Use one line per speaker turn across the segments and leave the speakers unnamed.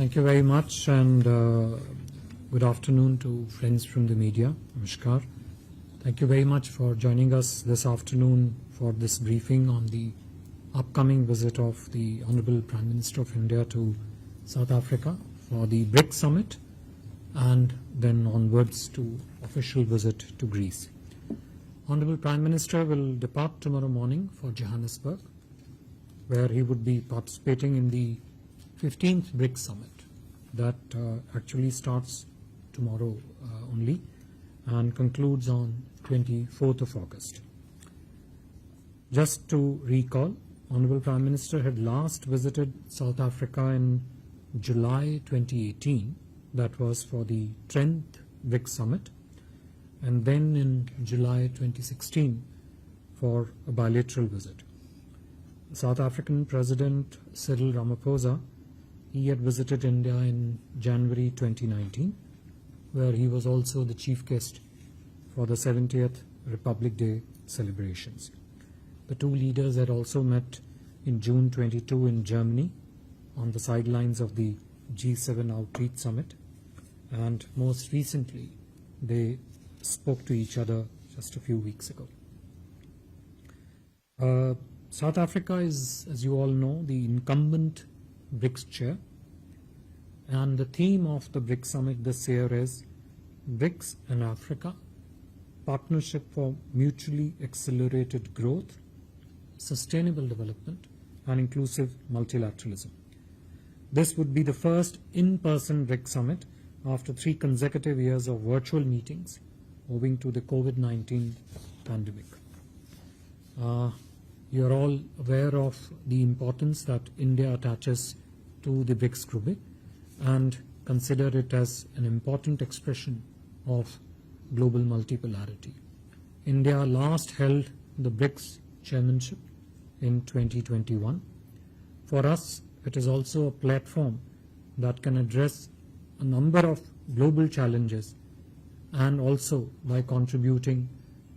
Thank you very much, and good afternoon to friends from the media. Namaskar. Thank you very much for joining us this afternoon for this briefing on the upcoming visit of the Honorable Prime Minister of India to South Africa for the Brics Summit, and then onwards to official visit to Greece. Honorable Prime Minister will depart tomorrow morning for Johannesburg, where he would be participating in the 15th Brics Summit that actually starts tomorrow only and concludes on 24th of August. Just to recall, Honorable Prime Minister had last visited South Africa in July 2018. That was for the 10th Brics Summit, and then in July 2016 for a bilateral visit. South African President Cyril Ramaphosa, he had visited India in January 2019, where he was also the chief guest for the 70th Republic Day celebrations. The two leaders had also met in June 22 in Germany on the sidelines of the G7 Outreach Summit, and most recently they spoke to each other just a few weeks ago. South Africa is, as you all know, the incumbent Brics chair, and the theme of the Brics Summit this year is Brics and Africa, Partnership for Mutually Accelerated Growth, Sustainable Development and Inclusive Multilateralism. This would be the first in-person Brics Summit after 3 consecutive years of virtual meetings owing to the COVID-19 pandemic. You are all aware of the importance that India attaches to the Brics Group and consider it as an important expression of global multipolarity. India last held the Brics chairmanship in 2021. For us, it is also a platform that can address a number of global challenges, and also by contributing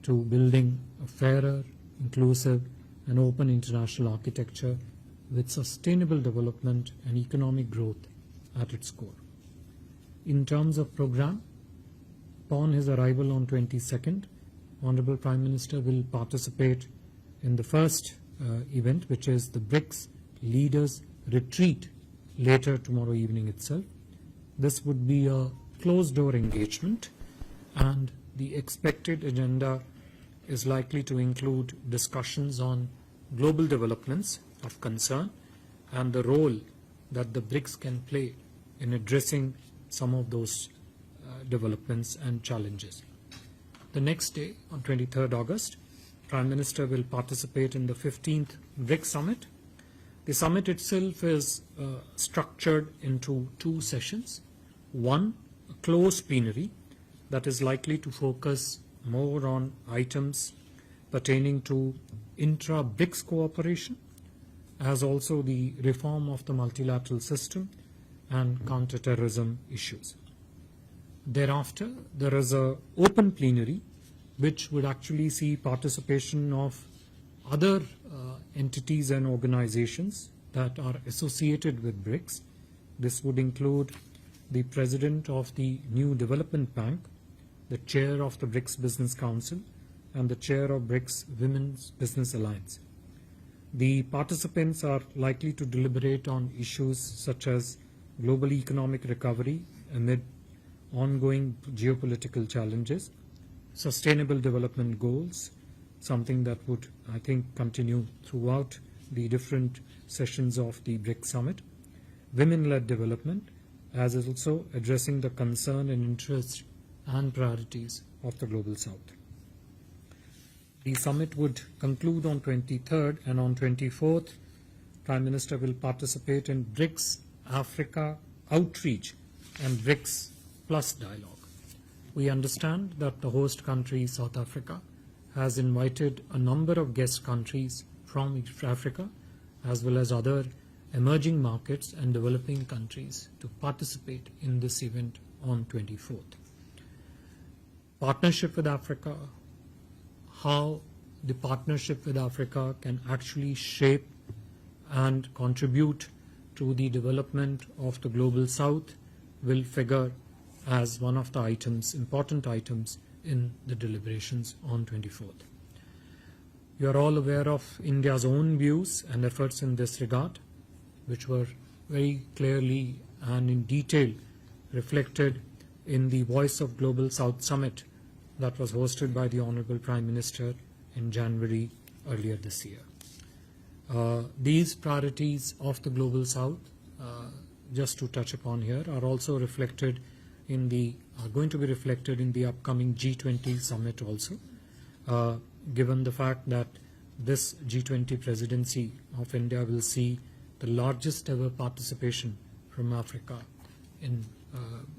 to building a fairer, inclusive and open international architecture with sustainable development and economic growth at its core. In terms of program, upon his arrival on 22nd, Honorable Prime Minister will participate in the first event, which is the Brics Leaders Retreat later tomorrow evening itself. This would be a closed-door engagement, and the expected agenda is likely to include discussions on global developments of concern and the role that the Brics can play in addressing some of those developments and challenges. The next day, on 23rd August, Prime Minister will participate in the 15th Brics Summit. The summit itself is structured into 2 sessions. One, a closed plenary that is likely to focus more on items pertaining to intra-Brics cooperation, as also the reform of the multilateral system and counter-terrorism issues. Thereafter, there is an open plenary which would actually see participation of other entities and organizations that are associated with Brics. This would include the President of the New Development Bank, the Chair of the Brics Business Council, and the Chair of Brics Women's Business Alliance. The participants are likely to deliberate on issues such as global economic recovery amid ongoing geopolitical challenges, sustainable development goals, something that would, I think, continue throughout the different sessions of the Brics Summit, women-led development, as is also addressing the concern and interests and priorities of the Global South. The summit would conclude on 23rd, and on 24th, Prime Minister will participate in Brics Africa Outreach and Brics Plus Dialogue. We understand that the host country, South Africa, has invited a number of guest countries from Africa, as well as other emerging markets and developing countries to participate in this event on 24th. Partnership with Africa, how the partnership with Africa can actually shape and contribute to the development of the Global South will figure as one of the items, important items in the deliberations on 24th. You are all aware of India's own views and efforts in this regard, which were very clearly and in detail reflected in the Voice of Global South Summit that was hosted by the Honorable Prime Minister in January earlier this year. These priorities of the Global South, just to touch upon here, are also reflected in are going to be reflected in the upcoming G20 summit also, given the fact that this G20 presidency of India will see the largest ever participation from Africa in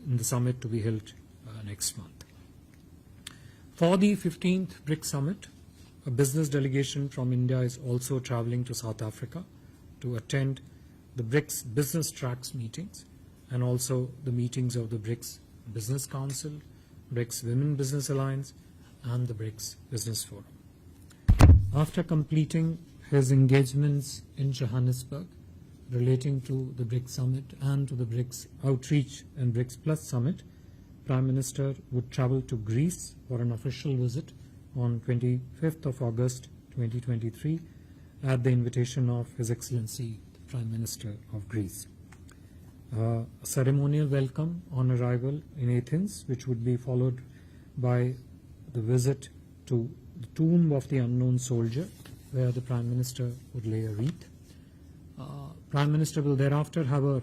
the summit to be held next month. For the 15th Brics summit, a business delegation from India is also traveling to South Africa to attend the Brics business tracks meetings and also the meetings of the Brics Business Council, Brics Women Business Alliance, and the Brics Business Forum. After completing his engagements in Johannesburg relating to the Brics Summit and to the Brics Outreach and Brics Plus Summit, Prime Minister would travel to Greece for an official visit on 25th of August 2023 at the invitation of His Excellency the Prime Minister of Greece. A ceremonial welcome on arrival in Athens, which would be followed by the visit to the tomb of the unknown soldier, where the Prime Minister would lay a wreath. Prime Minister will thereafter have a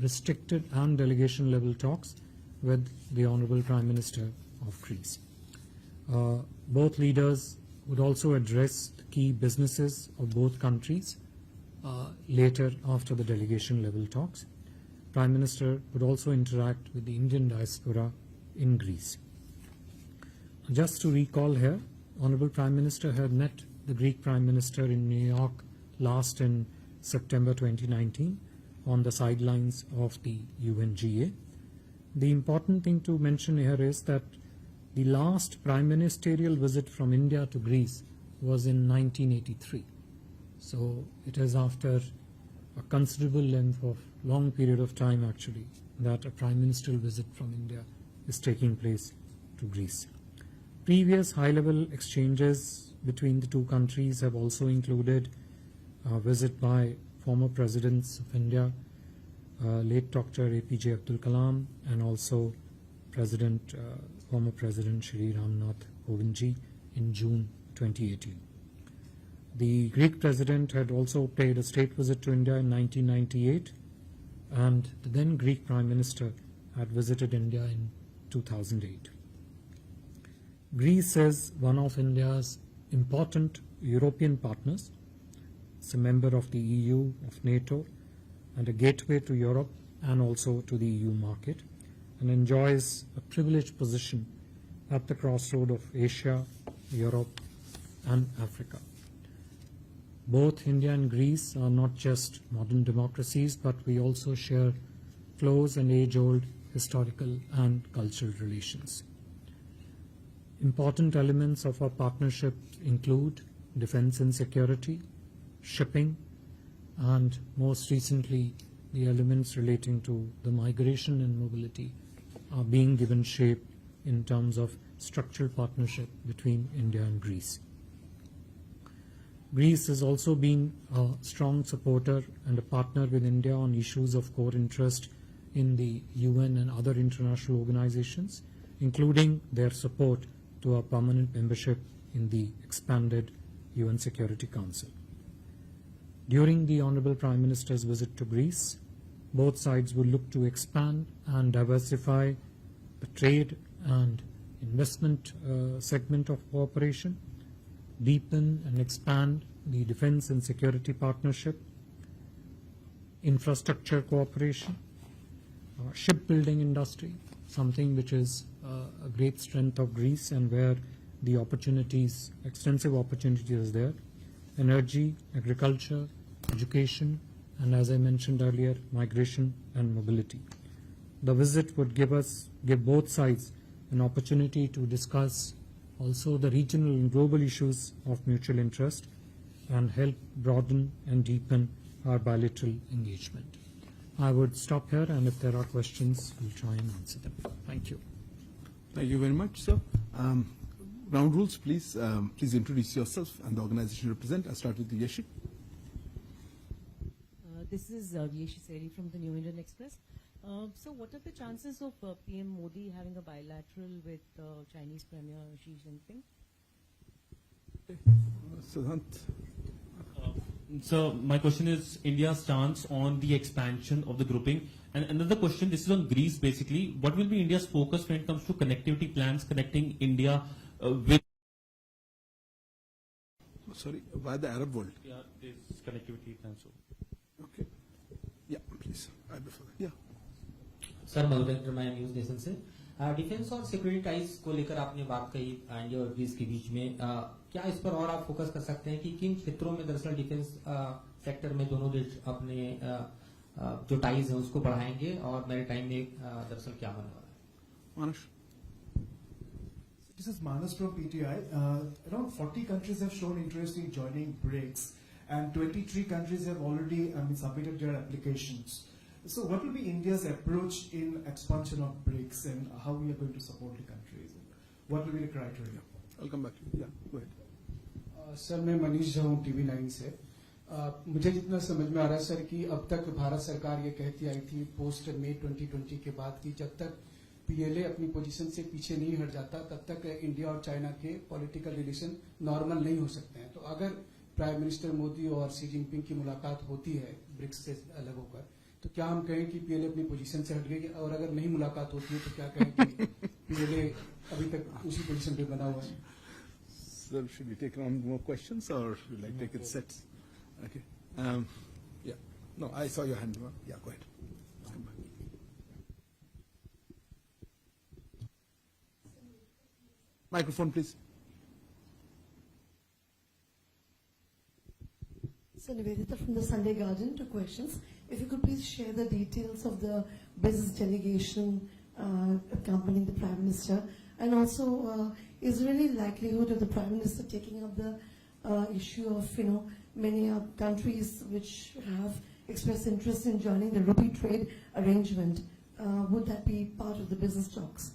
restricted and delegation level talks with the Honorable Prime Minister of Greece. Both leaders would also address the key businesses of both countries later after the delegation level talks. Prime Minister would also interact with the Indian diaspora in Greece. Just to recall here, Honorable Prime Minister had met the Greek Prime Minister in New York last in September 2019 on the sidelines of the UNGA. The important thing to mention here is that the last prime ministerial visit from India to Greece was in 1983. So it is after a considerable length of long period of time actually that a prime ministerial visit from India is taking place to Greece. Previous high-level exchanges between the two countries have also included a visit by former presidents of India, late Dr. APJ Abdul Kalam, and also former President Shri Ramnath Kovindji in June 2018. The Greek President had also paid a state visit to India in 1998, and the then Greek Prime Minister had visited India in 2008. Greece is one of India's important European partners. It's a member of the EU, of NATO, and a gateway to Europe and also to the EU market, and enjoys a privileged position at the crossroad of Asia, Europe, and Africa. Both India and Greece are not just modern democracies, but we also share close and age-old historical and cultural relations. Important elements of our partnership include defense and security, shipping, and most recently the elements relating to the migration and mobility are being given shape in terms of structural partnership between India and Greece. Greece has also been a strong supporter and a partner with India on issues of core interest in the UN and other international organizations, including their support to our permanent membership in the expanded UN Security Council. During the Honorable Prime Minister's visit to Greece, both sides will look to expand and diversify the trade and investment segment of cooperation, deepen and expand the defense and security partnership, infrastructure cooperation, shipbuilding industry, something which is a great strength of Greece and where the opportunities, extensive opportunities are there, energy, agriculture, education, and as I mentioned earlier, migration and mobility. The visit would give both sides an opportunity to discuss also the regional and global issues of mutual interest and help broaden and deepen our bilateral engagement. I would stop here, and if there are questions, we'll try and answer them. Thank you.
Thank you very much, sir. Ground rules, please. Please introduce yourself and the organization you represent. I'll start with Yeshi.
This is Yeshi Seri from the New Indian Express. So what are the chances of PM Modi having a bilateral with Chinese Premier Xi Jinping?
Siddhant.
So my question is India's stance on the expansion of the grouping. And another question, this is on Greece basically. What will be India's focus when it comes to connectivity plans connecting India with...
Sorry, why the Arab world?
Yeah, this connectivity plans.
Okay. Yeah, please. I before that. Yeah.
Sir Madhurendra मैं news nation से defence और security ties को लेकर आपने बात कही India और Greece के बीच में क्या इस पर और आप फोकस कर सकते हैं कि किन क्षेत्रों में दरअसल डिफेंस सेक्टर में दोनों देश अपने जो टाइज हैं उसको बढ़ाएंगे और मैरीटाइम में दरअसल क्या होने वाला है?
Manush.
This is Manas from PTI. Around 40 countries have shown interest in joining Brics, and 23 countries have already submitted their applications. So what will be India's approach in expansion of Brics, and how we are going to support the countries? What will be the criteria?
I'll come back to you. Yeah, go ahead.
Sir मैं मनीष झा हूँ TV 9 से। मुझे जितना समझ में आ रहा है sir कि अब तक भारत सरकार ये कहती आई थी पोस्ट मई 2020 के बाद कि जब तक PLA अपनी पोजीशन से पीछे नहीं हट जाता तब तक इंडिया और चाइना के पॉलिटिकल रिलेशन नॉर्मल नहीं हो सकते हैं। तो अगर प्राइम मिनिस्टर मोदी और शी जिनपिंग की मुलाकात होती है ब्रिक्स से अलग होकर तो क्या हम कहें कि PLA अपनी पोजीशन से हट गई, और अगर नहीं मुलाकात होती है तो क्या कहें कि PLA अभी तक उसी पोजीशन पे बना हुआ है?
Sir, should we take around more questions or will I take it sets? Okay. Yeah. No, I saw your hand. Yeah, go ahead. Come back. Microphone, please.
So Nivedita from the Sunday Guardian, 2 questions. If you could please share the details of the business delegation accompanying the Prime Minister, and also is there any likelihood of the Prime Minister taking up the issue of many countries which have expressed interest in joining the rupee trade arrangement? Would that be part of the business talks?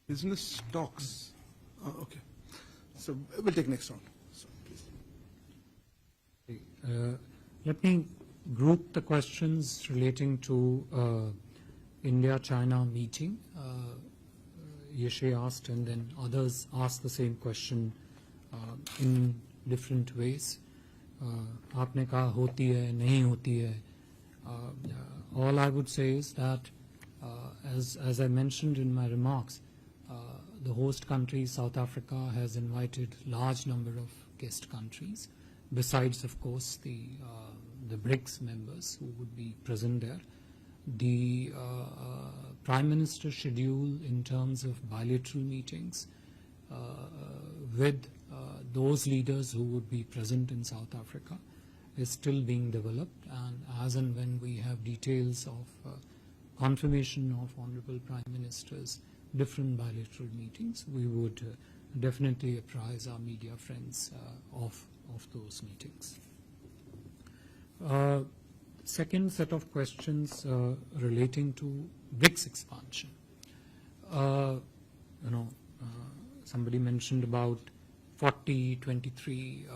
Business talks. Okay. So we'll take next round. So, please.
Let me group the questions relating to India-China meeting. Yeshi asked, and then others asked the same question in different ways. आपने कहा होती है, नहीं होती है. All I would say is that, as I mentioned in my remarks, the host country, South Africa, has invited large number of guest countries, besides, of course, the Brics members who would be present there. The Prime Minister's schedule in terms of bilateral meetings with those leaders who would be present in South Africa is still being developed, and as and when we have details of confirmation of Honorable Prime Minister's different bilateral meetings, we would definitely apprise our media friends of those meetings. Second set of questions relating to BRICS expansion. Somebody mentioned about 40, 23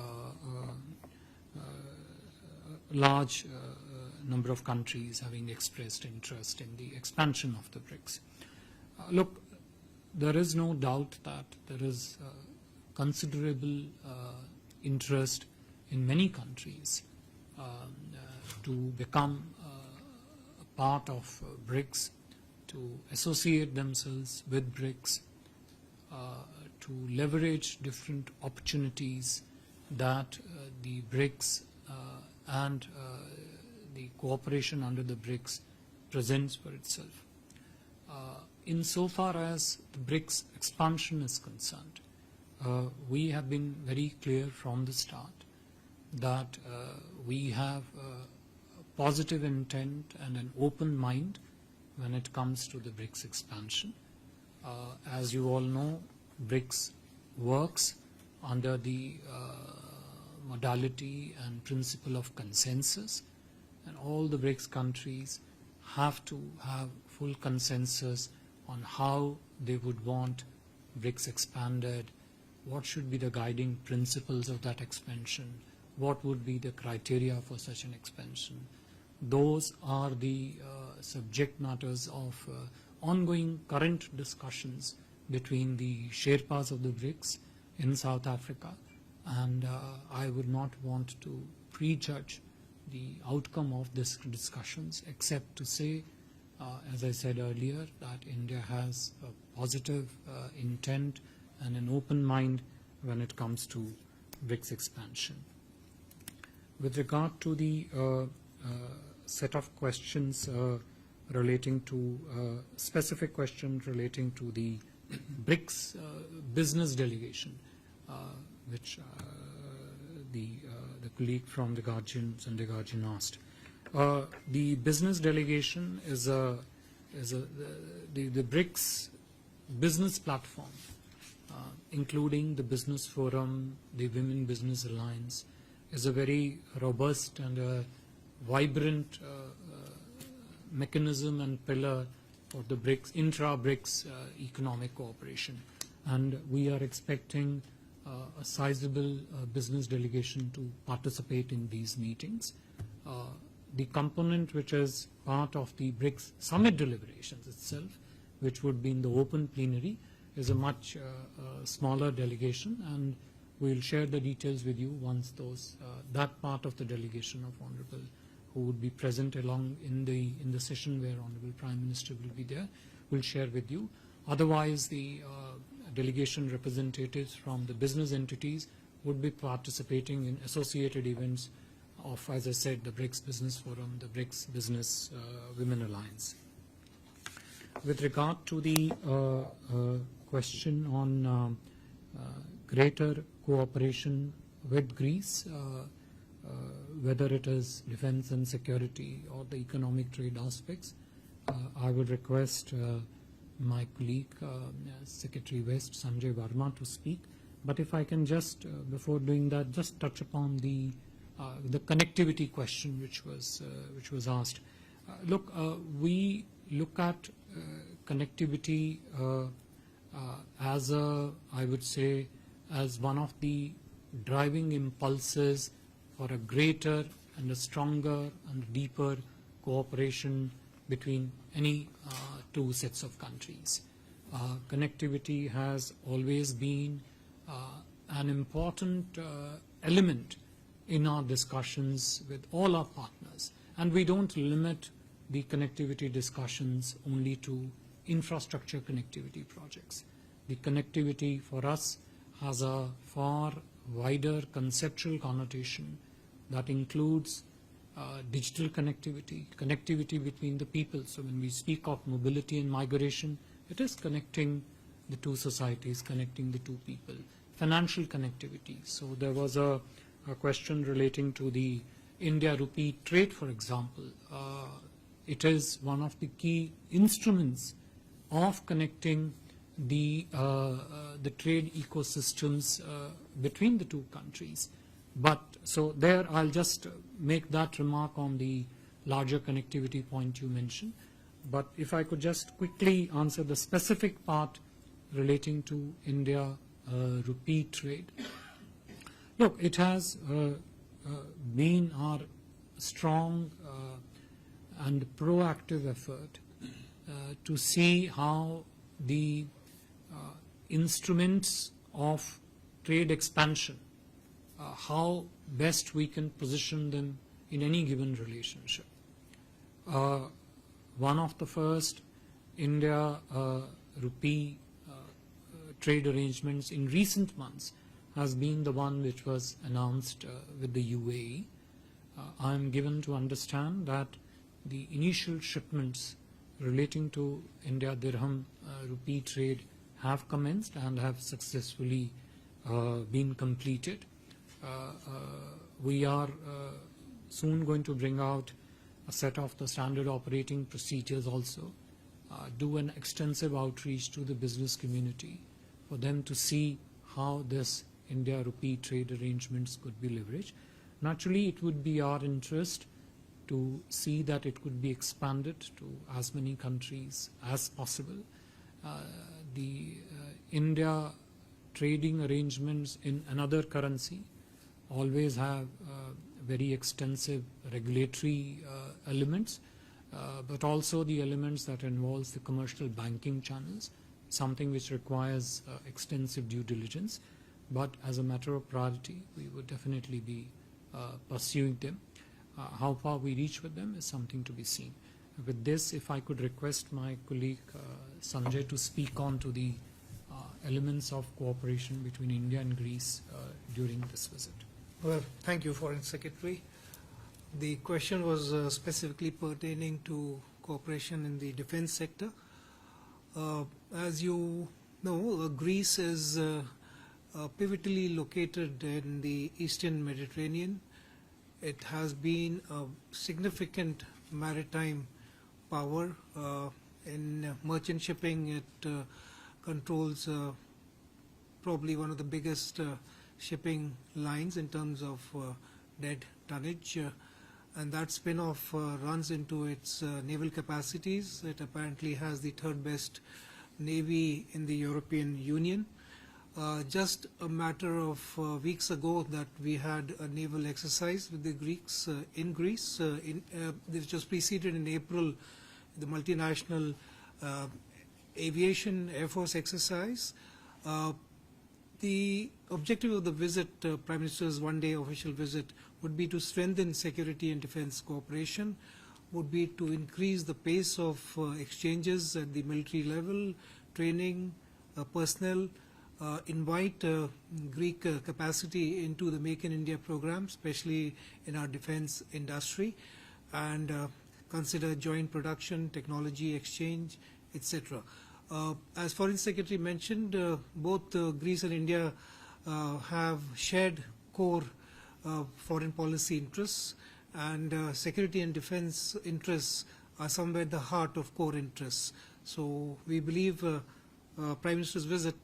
large number of countries having expressed interest in the expansion of the BRICS. Look, there is no doubt that there is considerable interest in many countries to become a part of BRICS, to associate themselves with BRICS, to leverage different opportunities that the BRICS and the cooperation under the BRICS presents for itself. Insofar as the BRICS expansion is concerned, we have been very clear from the start that we have a positive intent and an open mind when it comes to the BRICS expansion. As you all know, BRICS works under the modality and principle of consensus, and all the BRICS countries have to have full consensus on how they would want BRICS expanded, what should be the guiding principles of that expansion, what would be the criteria for such an expansion. Those are the subject matters of ongoing current discussions between the Sherpas of the BRICS in South Africa, and I would not want to prejudge the outcome of these discussions, except to say, as I said earlier, that India has a positive intent and an open mind when it comes to BRICS expansion. With regard to the set of questions relating to specific questions relating to the BRICS business delegation, which the colleague from the Sunday Guardian asked. The business delegation is the BRICS business platform, including the Business Forum, the Women Business Alliance, is a very robust and a vibrant mechanism and pillar for the BRICS, intra-BRICS economic cooperation. And we are expecting a sizable business delegation to participate in these meetings. The component which is part of the BRICS summit deliberations itself, which would be in the open plenary, is a much smaller delegation, and we'll share the details with you once those that part of the delegation of Honorable, who would be present along in the session where Honorable Prime Minister will be there, will share with you. Otherwise, the delegation representatives from the business entities would be participating in associated events of, as I said, the BRICS Business Forum, the BRICS Business Women Alliance. With regard to the question on greater cooperation with Greece, whether it is defense and security or the economic trade aspects, I would request my colleague, Secretary West, Sanjay Verma, to speak. But if I can just, before doing that, just touch upon the connectivity question which was asked. Look, we look at connectivity as I would say, as one of the driving impulses for a greater and a stronger and deeper cooperation between any two sets of countries. Connectivity has always been an important element in our discussions with all our partners, and we don't limit the connectivity discussions only to infrastructure connectivity projects. The connectivity for us has a far wider conceptual connotation that includes digital connectivity, connectivity between the people. So when we speak of mobility and migration, it is connecting the two societies, connecting the two people. Financial connectivity. So there was a question relating to the India-Rupee trade, for example. It is one of the key instruments of connecting the trade ecosystems between the two countries. But so there I'll just make that remark on the larger connectivity point you mentioned. But if I could just quickly answer the specific part relating to India-Rupee trade. Look, it has been our strong and proactive effort to see how the instruments of trade expansion, how best we can position them in any given relationship. One of the first India-Rupee trade arrangements in recent months has been the one which was announced with the UAE. I am given to understand that the initial shipments relating to India dirham rupee trade have commenced and have successfully been completed. We are soon going to bring out a set of the standard operating procedures also, do an extensive outreach to the business community for them to see how this India-Rupee trade arrangements could be leveraged. Naturally, it would be our interest to see that it could be expanded to as many countries as possible. The India trading arrangements in another currency always have very extensive regulatory elements, but also the elements that involves the commercial banking channels, something which requires extensive due diligence. But as a matter of priority, we would definitely be pursuing them. How far we reach with them is something to be seen. With this, if I could request my colleague Sanjay to speak on to the elements of cooperation between India and Greece during this visit.
Well, thank you, Foreign Secretary. The question was specifically pertaining to cooperation in the defense sector. As you know, Greece is pivotally located in the Eastern Mediterranean. It has been a significant maritime power in merchant shipping. It controls probably one of the biggest shipping lines in terms of dead tonnage, and that spin-off runs into its naval capacities. It apparently has the third best navy in the European Union. Just a matter of weeks ago that we had a naval exercise with the Greeks in Greece. This was preceded in April, the multinational aviation Air Force exercise. The objective of the visit, Prime Minister's one-day official visit, would be to strengthen security and defense cooperation, would be to increase the pace of exchanges at the military level, training, personnel, invite Greek capacity into the Make in India program, especially in our defense industry, and consider joint production, technology exchange, etc. As Foreign Secretary mentioned, both Greece and India have shared core foreign policy interests, and security and defense interests are somewhere at the heart of core interests. So we believe Prime Minister's visit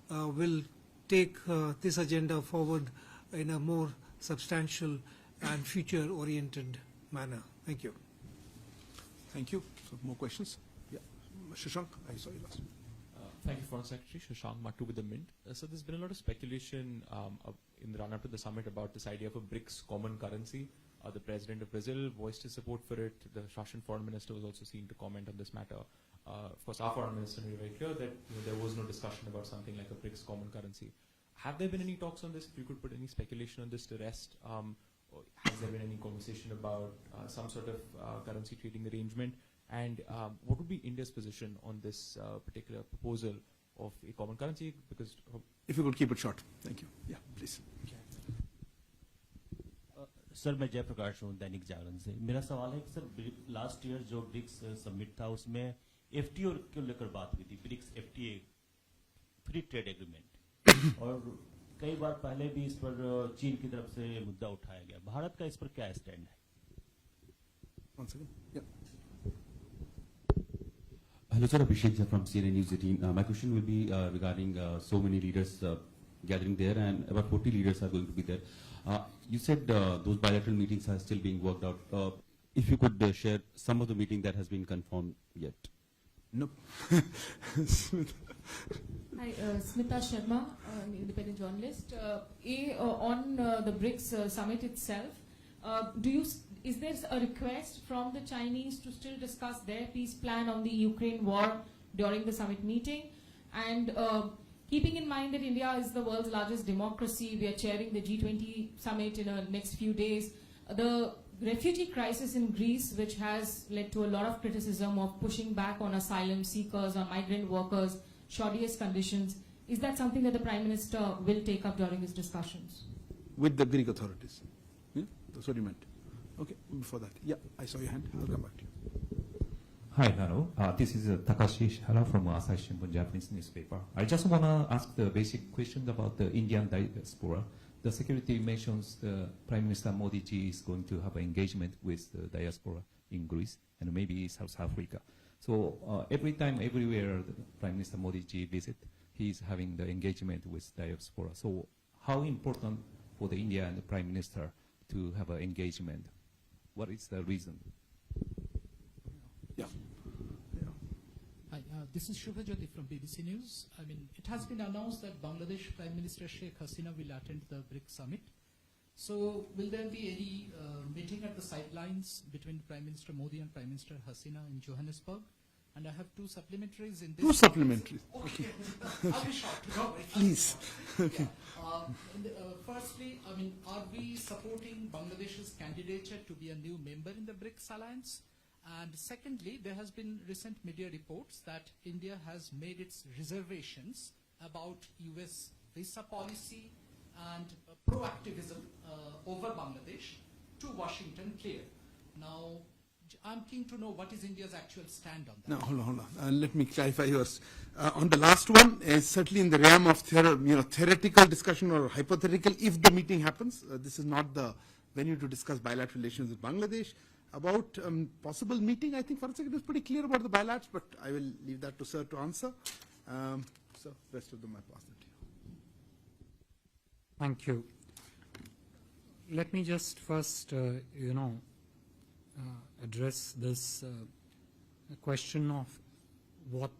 will take this agenda forward in a more substantial and future-oriented manner. Thank you.
Thank you. So more questions? Yeah. Shashank, I saw you last.
Thank you, Foreign Secretary. Shashank Mattu with the Mint. So there's been a lot of speculation in the run-up to the summit about this idea of a Brics common currency. The President of Brazil voiced his support for it. The Russian Foreign Minister was also seen to comment on this matter. Of course, our Foreign Minister made it very clear that there was no discussion about something like a Brics common currency. Have there been any talks on this? If you could put any speculation on this to rest, or has there been any conversation about some sort of currency trading arrangement? And what would be India's position on this particular proposal of a common currency? Because
if you could keep it short. Thank you. Yeah, please.
Sir मैं जयप्रकाश हूँ दैनिक जागरण से। मेरा सवाल है कि sir last year जो BRICS summit था उसमें एफटीओ को लेकर बात हुई थी, BRICS FTA free trade agreement, और कई बार पहले भी इस पर चीन की तरफ से मुद्दा उठाया गया। भारत का इस पर क्या स्टैंड है?
One second. Yeah.
Hello, sir. Abhishek from CNN News 18. My question will be regarding so many leaders gathering there, and about 40 leaders are going to be there. You said those bilateral meetings are still being worked out. If you could share some of the meeting that has been confirmed yet.
Nope.
Hi, Smita Sharma, independent journalist. On the BRICS summit itself, is there a request from the Chinese to still discuss their peace plan on the Ukraine war during the summit meeting? And keeping in mind that India is the world's largest democracy, we are chairing the G20 summit in the next few days. The refugee crisis in Greece, which has led to a lot of criticism of pushing back on asylum seekers, on migrant workers, shoddiest conditions, is that something that the Prime Minister will take up during his discussions?
With the Greek authorities. Yeah? That's what you meant. Okay, before that. Yeah, I saw your hand. I'll come back to you.
Hi, Nano. This is Takashi Ishihara from Asahi Shimbun, Japanese newspaper. I just want to ask the basic question about the Indian diaspora. The security mentions the Prime Minister Modi ji is going to have an engagement with the diaspora in Greece and maybe South Africa. So every time, everywhere the Prime Minister Modi ji visit, he is having the engagement with diaspora. So how important for the India and the Prime Minister to have an engagement What is the reason?
Yeah.
Hi, this is Shubhajyoti from BBC News. I mean, it has been announced that Bangladesh Prime Minister Sheikh Hasina will attend the Brics summit. So, will there be any meeting at the sidelines between Prime Minister Modi and Prime Minister Hasina in Johannesburg? And I have two supplementaries in this.
Two supplementaries.
Okay. I'll be short. No worries.
Please. Okay.
Firstly, I mean, are we supporting Bangladesh's candidature to be a new member in the BRICS alliance? And secondly, there has been recent media reports that India has made its reservations about US visa policy and proactivism over Bangladesh to Washington clear. Now, I'm keen to know what is India's actual stand on that.
No, hold on. Let me clarify yours. On the last one, certainly in the realm of theoretical discussion or hypothetical, if the meeting happens, this is not the venue to discuss bilateral relations with Bangladesh. About possible meeting, I think for a second it was pretty clear about the bilaterals, but I will leave that to Sir to answer. So, rest of them I pass it to you.
Thank you. Let me just first, address this question of what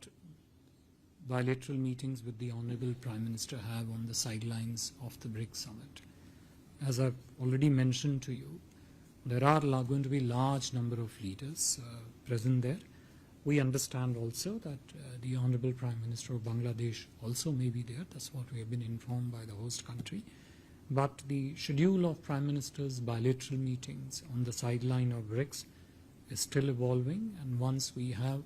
bilateral meetings with the Honorable Prime Minister have on the sidelines of the BRICS summit. As I've already mentioned to you, there are going to be large number of leaders present there. We understand also that the Honorable Prime Minister of Bangladesh also may be there. That's what we have been informed by the host country. But the schedule of Prime Minister's bilateral meetings on the sideline of BRICS is still evolving, and once we have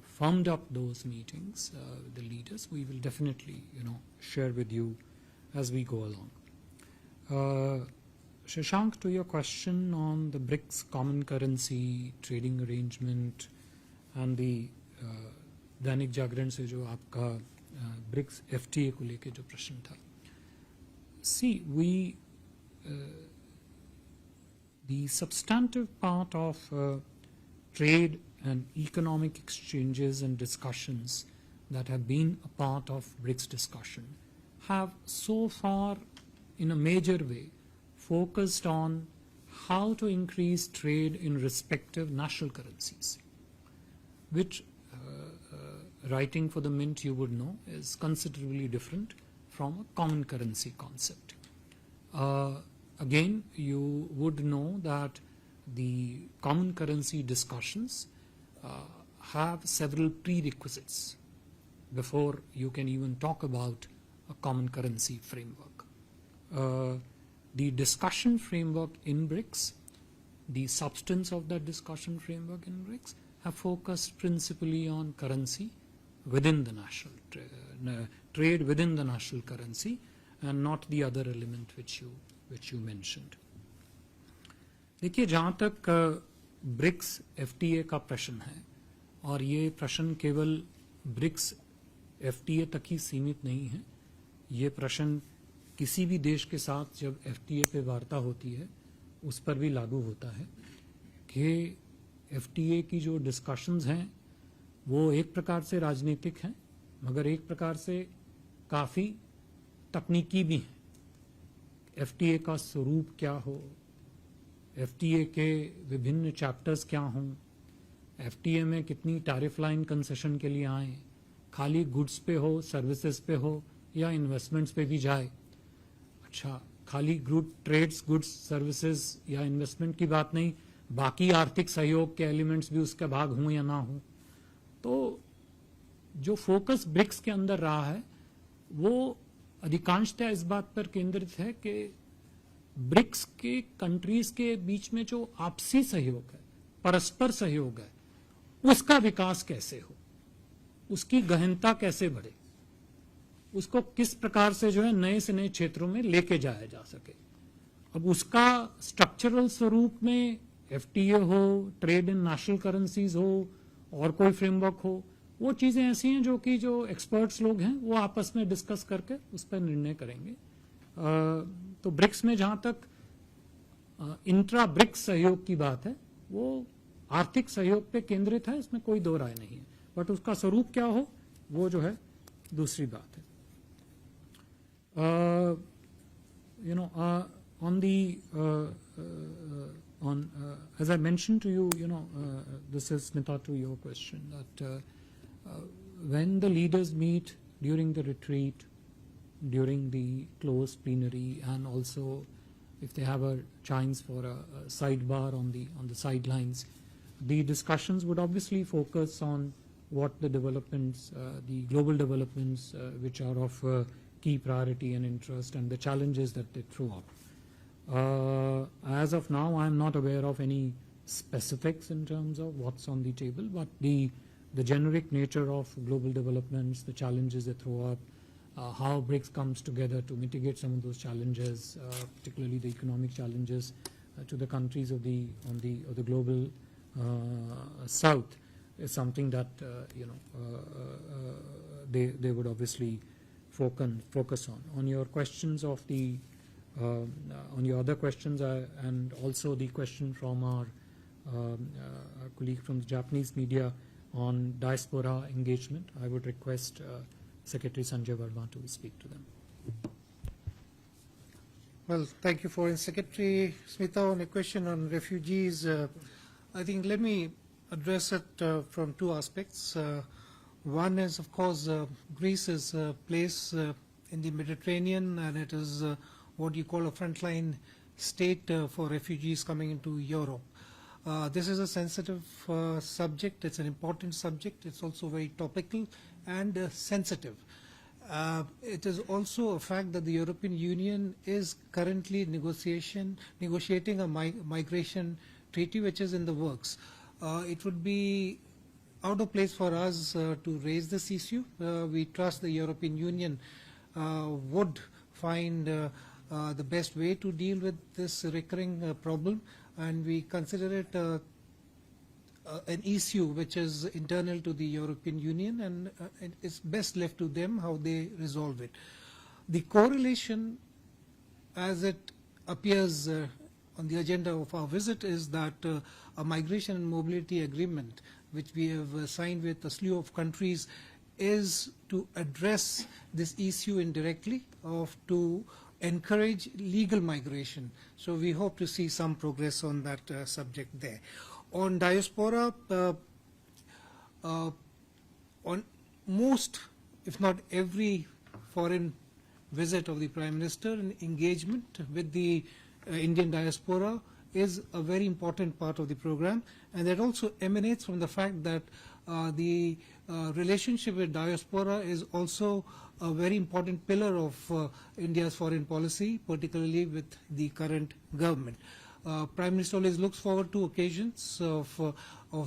firmed up those meetings with the leaders, we will definitely share with you as we go along. Shashank, to your question on the BRICS common currency trading arrangement and the Dainik Jagran से जो आपका BRICS FTA को लेके जो प्रश्न था, see, the substantive part of trade and economic exchanges and discussions that have been a part of BRICS discussion have so far in a major way focused on how to increase trade in respective national currencies, which writing for the Mint you would know is considerably different from a common currency concept. Again, you would know that the common currency discussions have several prerequisites before you can even talk about a common currency framework. The discussion framework in BRICS, the substance of that discussion framework in BRICS have focused principally on currency within the national trade within the national currency, and not the other element which you mentioned. देखिए, जहाँ तक BRICS FTA का प्रश्न है, और ये प्रश्न केवल ब्रिक्स FTA तक ही सीमित नहीं है, ये प्रश्न किसी भी देश के साथ जब FTA पे वार्ता होती है उस पर भी लागू होता है कि FTA की जो डिस्कशंस हैं वो एक प्रकार से राजनीतिक हैं, मगर एक प्रकार से काफ़ी तकनीकी भी हैं। FTA का स्वरूप क्या हो, FTA के विभिन्न चैप्टर्स क्या हों, FTA में कितनी टैरिफ लाइन कंसेशन के लिए आए, खाली गुड्स पे हो, सर्विसेज पे हो या इन्वेस्टमेंट्स पे भी जाए। अच्छा, खाली ट्रेड्स, गुड्स, सर्विसेज या इन्वेस्टमेंट की बात नहीं, बाकी आर्थिक सहयोग के एलिमेंट्स भी उसका भाग हों या ना हों। तो जो फोकस ब्रिक्स के अंदर रहा है वो अधिकांशतः इस बात पर केंद्रित है कि ब्रिक्स के कंट्रीज के बीच में जो आपसी सहयोग है, परस्पर सहयोग है, उसका विकास कैसे हो, उसकी गहनता कैसे बढ़े, उसको किस प्रकार से जो है नए से नए क्षेत्रों में लेके जाया जा सके। अब उसका स्ट्रक्चरल स्वरूप में FTA हो, ट्रेड इन नेशनल करेंसीज हो और कोई फ्रेमवर्क हो, वो चीजें ऐसी हैं जो कि जो एक्सपर्ट्स लोग हैं वो आपस में डिस्कस करके उस पर निर्णय करेंगे। तो ब्रिक्स में जहां तक इंट्रा ब्रिक्स सहयोग की बात है वो आर्थिक सहयोग पे केंद्रित है, इसमें कोई दो राय नहीं है, बट उसका स्वरूप क्या हो वो जो है दूसरी बात है। on, as I mentioned to you, this is, Smita, to your question, that when the leaders meet during the retreat, during the closed plenary, and also if they have a chance for a sidebar on the sidelines, the discussions would obviously focus on what the developments, the global developments, which are of key priority and interest, and the challenges that they throw up. As of now, I am not aware of any specifics in terms of what's on the table, but the generic nature of global developments, the challenges they throw up, how BRICS comes together to mitigate some of those challenges, particularly the economic challenges to the countries of the global south, is something that they would obviously focus on. On your questions of the on your other questions, and also the question from our colleague from the Japanese media on diaspora engagement, I would request Secretary Sanjay Verma to speak to them.
Well, thank you, Foreign Secretary. Smita, on a question on refugees, I think let me address it from two aspects. One is, of course, Greece is a place in the Mediterranean, and it is what you call a frontline state for refugees coming into Europe. This is a sensitive subject. It's an important subject. It's also very topical and sensitive. It is also a fact that the European Union is currently negotiating a migration treaty which is in the works. It would be out of place for us to raise this issue. We trust the European Union would find the best way to deal with this recurring problem, and we consider it an issue which is internal to the European Union, and it's best left to them how they resolve it. The correlation, as it appears on the agenda of our visit, is that a migration and mobility agreement which we have signed with a slew of countries is to address this issue indirectly, to encourage legal migration. So we hope to see some progress on that subject there. On diaspora, on most, if not every foreign visit of the Prime Minister, and engagement with the Indian diaspora is a very important part of the program, and that also emanates from the fact that the relationship with diaspora is also a very important pillar of India's foreign policy, particularly with the current government. Prime Minister always looks forward to occasions of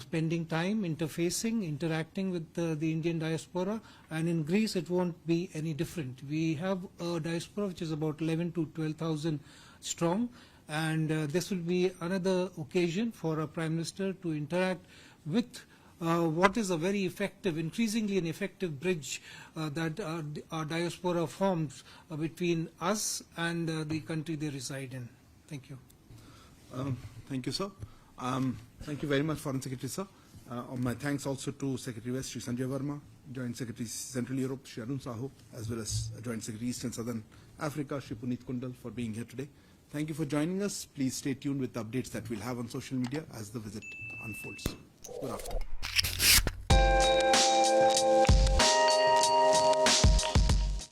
spending time interfacing, interacting with the Indian diaspora, and in Greece it won't be any different. We have a diaspora which is about 11 to 12,000 strong, and this will be another occasion for a Prime Minister to interact with what is a very effective, increasingly an effective bridge that our diaspora forms between us and the country they reside in. Thank you.
Thank you, sir. Thank you very much, Foreign Secretary, sir. My thanks also to Secretary West, Shri Sanjay Verma, Joint Secretary Central Europe, Shri Arun Sahu, as well as Joint Secretary East and Southern Africa, Shri Puneet Kundal, for being here today. Thank you for joining us. Please stay tuned with the updates that we'll have on social media as the visit unfolds. Good afternoon.